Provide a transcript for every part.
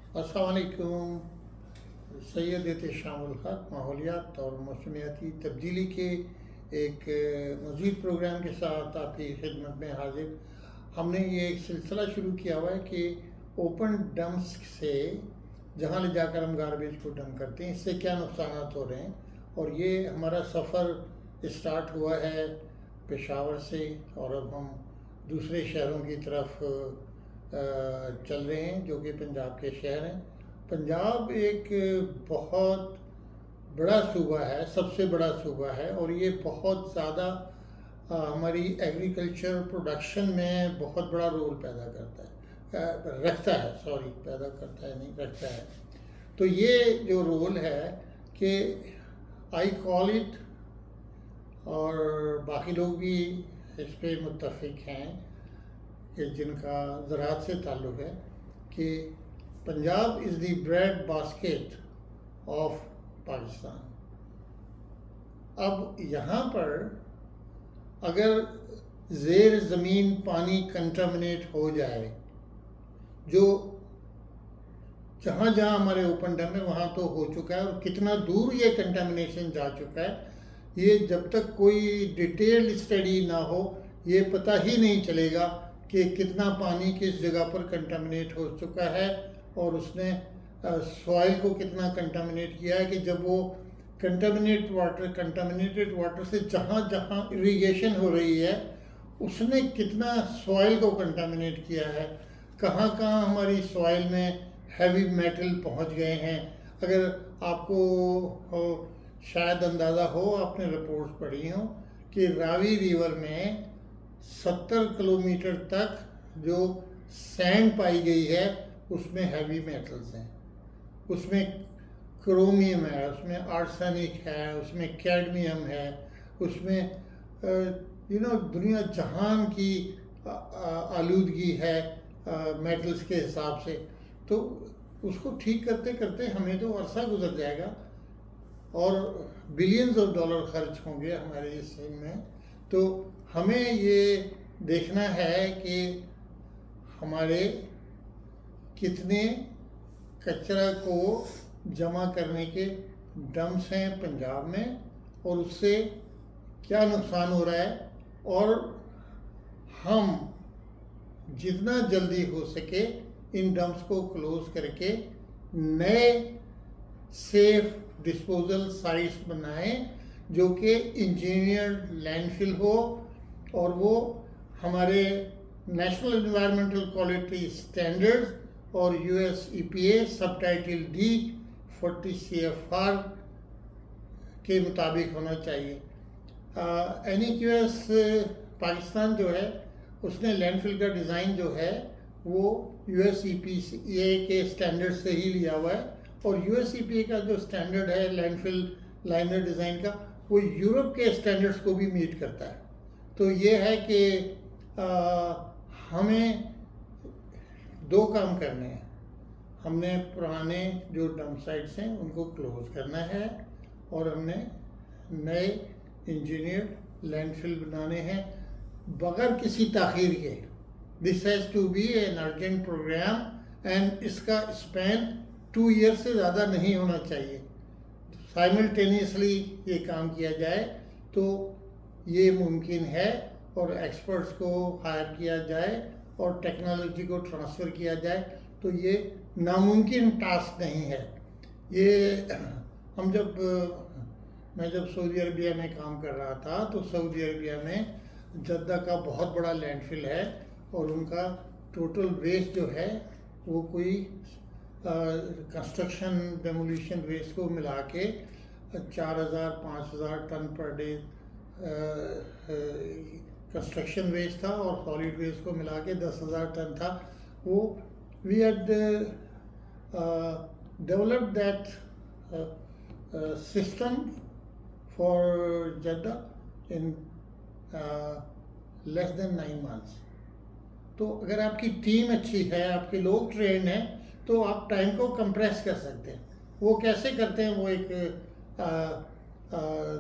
अस्सलाम वालेकुम। सैयद एहतेशामुल हक माहौलियात और मौसमियाती तब्दीली के एक मज़ीद प्रोग्राम के साथ आपकी खिदमत में हाजिर। हमने ये एक सिलसिला शुरू किया हुआ है कि ओपन डंप्स से जहाँ ले जाकर हम गार्बेज को डंप करते हैं, इससे क्या नुकसान हो रहे हैं। और ये हमारा सफ़र स्टार्ट हुआ है पेशावर से, और अब हम दूसरे शहरों की तरफ चल रहे हैं जो कि पंजाब के शहर हैं। पंजाब एक बहुत बड़ा सूबा है, सबसे बड़ा सूबा है, और ये बहुत ज़्यादा हमारी एग्रीकल्चर प्रोडक्शन में बहुत बड़ा रोल पैदा करता है, रखता है, सॉरी, पैदा करता है नहीं, रखता है। तो ये जो रोल है कि आई कॉल इट, और बाकी लोग भी इस पे मुत्तफिक हैं कि जिनका ज़राअत से ताल्लुक़ है, कि Punjab is the bread basket of Pakistan. अब यहाँ पर अगर ज़ेर ज़मीन पानी कंटामिनेट हो जाए, जो जहाँ जहाँ हमारे ओपन डैम है वहाँ तो हो चुका है, और कितना दूर ये कंटामिनेशन जा चुका है, ये जब तक कोई डिटेल्ड स्टडी ना हो ये पता ही नहीं चलेगा कि कितना पानी किस जगह पर कंटामिनेट हो चुका है, और उसने सॉइल को कितना कंटामिनेट किया है। कि जब वो कंटामिनेटेड वाटर से जहाँ जहाँ इरिगेशन हो रही है उसने कितना सॉइल को कंटामिनेट किया है, कहाँ कहाँ हमारी सॉइल में हैवी मेटल पहुँच गए हैं। अगर आपको शायद अंदाज़ा हो, आपने रिपोर्ट्स पढ़ी हो कि रावी रिवर में 70 किलोमीटर तक जो सैंड पाई गई है उसमें हैवी मेटल्स हैं, उसमें क्रोमियम है, उसमें आर्सेनिक है, उसमें कैडमियम है, उसमें दुनिया जहान की आलूदगी है मेटल्स के हिसाब से। तो उसको ठीक करते करते हमें तो अरसा गुजर जाएगा और बिलियंस ऑफ डॉलर खर्च होंगे हमारे इस में। तो हमें ये देखना है कि हमारे कितने कचरा को जमा करने के डम्प्स हैं पंजाब में, और उससे क्या नुकसान हो रहा है, और हम जितना जल्दी हो सके इन डम्प्स को क्लोज करके नए सेफ डिस्पोजल साइट्स बनाएं जो कि इंजीनियर्ड लैंडफिल हो, और वो हमारे नेशनल एनवायरमेंटल क्वालिटी स्टैंडर्ड्स और US EPA subtitle D 40 CFR के मुताबिक होना चाहिए। NEQS पाकिस्तान जो है उसने लैंडफिल का डिज़ाइन जो है वो US EPA के स्टैंडर्ड से ही लिया हुआ है, और US EPA का जो स्टैंडर्ड है लैंडफिल लाइनर डिज़ाइन का, वो यूरोप के स्टैंडर्ड्स को भी मीट करता है। तो ये है कि हमें दो काम करने हैं। हमने पुराने जो डंप साइट्स हैं उनको क्लोज करना है, और हमने नए इंजीनियर्ड लैंडफिल बनाने हैं बगैर किसी ताख़ीर के। This has to be an urgent programme, and इसका स्पैन 2 ईयर से ज़्यादा नहीं होना चाहिए। साइमल्टेनियसली ये काम किया जाए तो ये मुमकिन है, और एक्सपर्ट्स को हायर किया जाए और टेक्नोलॉजी को ट्रांसफ़र किया जाए, तो ये नामुमकिन टास्क नहीं है। ये मैं जब सऊदी अरबिया में काम कर रहा था तो सऊदी अरबिया में जद्दा का बहुत बड़ा लैंडफिल है, और उनका टोटल वेस्ट जो है वो कोई कंस्ट्रक्शन डेमोलिशन वेस्ट को मिला के 4000-5000 ton per day construction waste था, और सॉलिड वेस्ट को मिला के 10,000 टन था। वो we had developed that system for Jeddah in less than 9 months। तो अगर आपकी टीम अच्छी है, आपके लोग ट्रेंड हैं, तो आप टाइम को कंप्रेस कर सकते हैं। वो कैसे करते हैं वो एक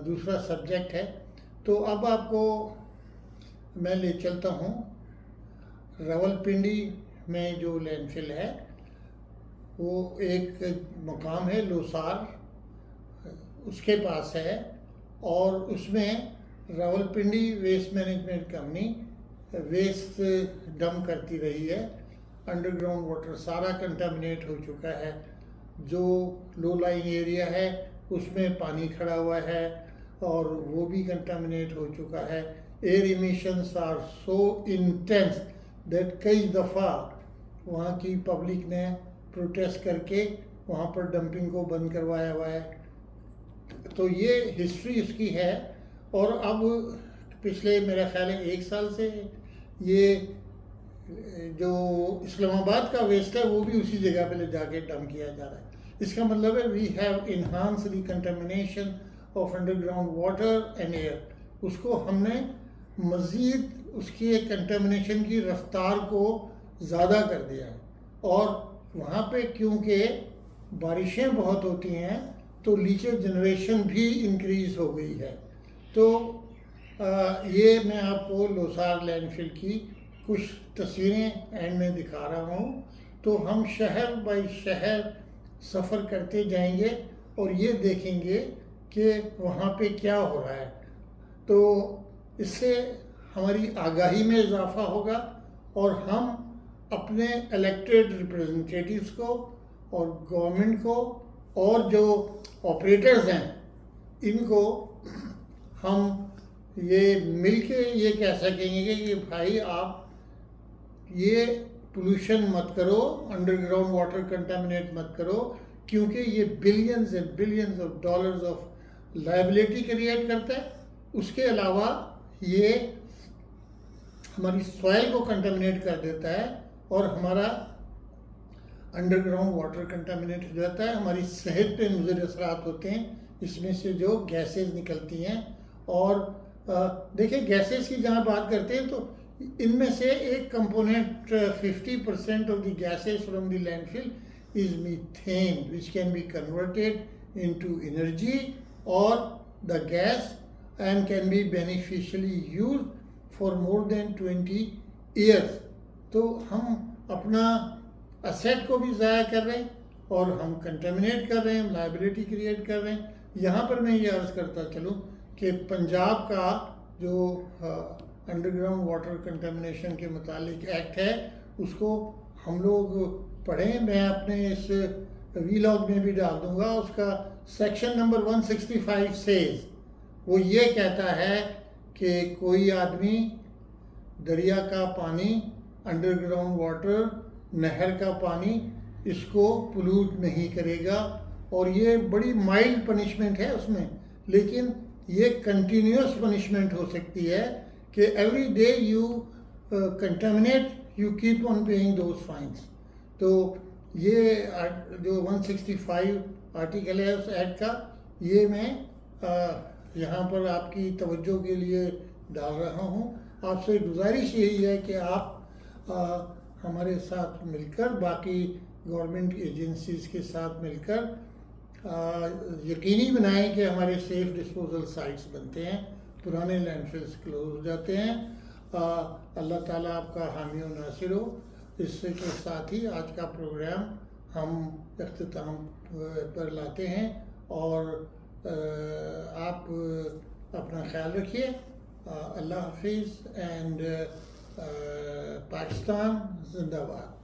दूसरा सब्जेक्ट है। तो अब आपको मैं ले चलता हूँ रावलपिंडी में जो लैंडफिल है वो एक मकाम है लोसार, उसके पास है, और उसमें Rawalpindi waste management company waste dump करती रही है। अंडरग्राउंड वाटर सारा कंटामिनेट हो चुका है। जो लो लाइंग एरिया है उसमें पानी खड़ा हुआ है और वो भी कंटामिनेट हो चुका है। Air emissions are so intense that कई दफ़ा वहाँ की पब्लिक ने प्रोटेस्ट करके वहाँ पर डंपिंग को बंद करवाया हुआ है। तो ये हिस्ट्री उसकी है। और अब पिछले मेरा ख्याल है 1 साल से ये जो इस्लामाबाद का वेस्ट है वो भी उसी जगह पे ले जाके डंप किया जा रहा है। इसका मतलब है we have enhance the contamination of underground water and air. उसको हमने मज़ीद उसके कंटामिनेशन की रफ्तार को ज़्यादा कर दिया है। और वहाँ पे क्योंकि बारिशें बहुत होती हैं तो लीचेज जनरेशन भी इंक्रीज़ हो गई है। तो ये मैं आपको लोसार लैंडफिल की कुछ तस्वीरें एंड में दिखा रहा हूँ। तो हम शहर बाई शहर सफ़र करते जाएंगे और ये देखेंगे कि वहाँ पे क्या हो रहा है। तो इससे हमारी आगाही में इजाफा होगा और हम अपने इलेक्टेड रिप्रेजेंटेटिव्स को और गवर्नमेंट को और जो ऑपरेटर्स हैं इनको हम ये मिलके ये कह सकेंगे कि भाई आप ये पोल्यूशन मत करो, अंडरग्राउंड वाटर कंटामिनेट मत करो, क्योंकि ये billions and billions of dollars of liability create करता है। उसके अलावा ये हमारी सॉइल को कंटामिनेट कर देता है और हमारा अंडरग्राउंड वाटर कंटामिनेट हो जाता है। हमारी सेहत पे मुज़र असरात होते हैं इसमें से जो गैसेस निकलती हैं। और देखिए गैसेस की जहाँ बात करते हैं तो इनमें से एक component 50% of the gases from the landfill is methane which can be converted into energy और the gas and can be beneficially used for more than 20 years. तो हम अपना असेट को भी ज़ाया कर रहे हैं और हम कंटेमिनेट कर रहे हैं, लायबिलिटी क्रिएट कर रहे हैं। यहाँ पर मैं ये अर्ज़ करता चलूँ कि पंजाब का जो अंडरग्राउंड वाटर कंटेमिनेशन के मुतालिक एक्ट है उसको हम लोग पढ़ें। मैं अपने इस वीलॉग में भी डाल दूँगा। उसका सेक्शन नंबर 165 सेज, वो ये कहता है कि कोई आदमी दरिया का पानी, अंडरग्राउंड वाटर, नहर का पानी इसको पोल्यूट नहीं करेगा। और ये बड़ी माइल्ड पनिशमेंट है उसमें, लेकिन ये कंटिन्यूस पनिशमेंट हो सकती है कि every day you contaminate you keep on paying those fines. तो ये जो 165 आर्टिकल है उस एक्ट का, ये मैं यहाँ पर आपकी तवज्जो के लिए डाल रहा हूँ। आपसे गुजारिश यही है कि आप हमारे साथ मिलकर, बाकी गवर्नमेंट एजेंसीज़ के साथ मिलकर यकीनी बनाएं कि हमारे सेफ डिस्पोजल साइट्स बनते हैं, पुराने लैंडफिल्स क्लोज हो जाते हैं। अल्लाह ताला आपका हामी और नासिर हो। इसके साथ ही आज का प्रोग्राम हम इख्तिताम पर लाते हैं और आप अपना ख्याल रखिए। अल्लाह हाफिज़ एंड पाकिस्तान जिंदाबाद।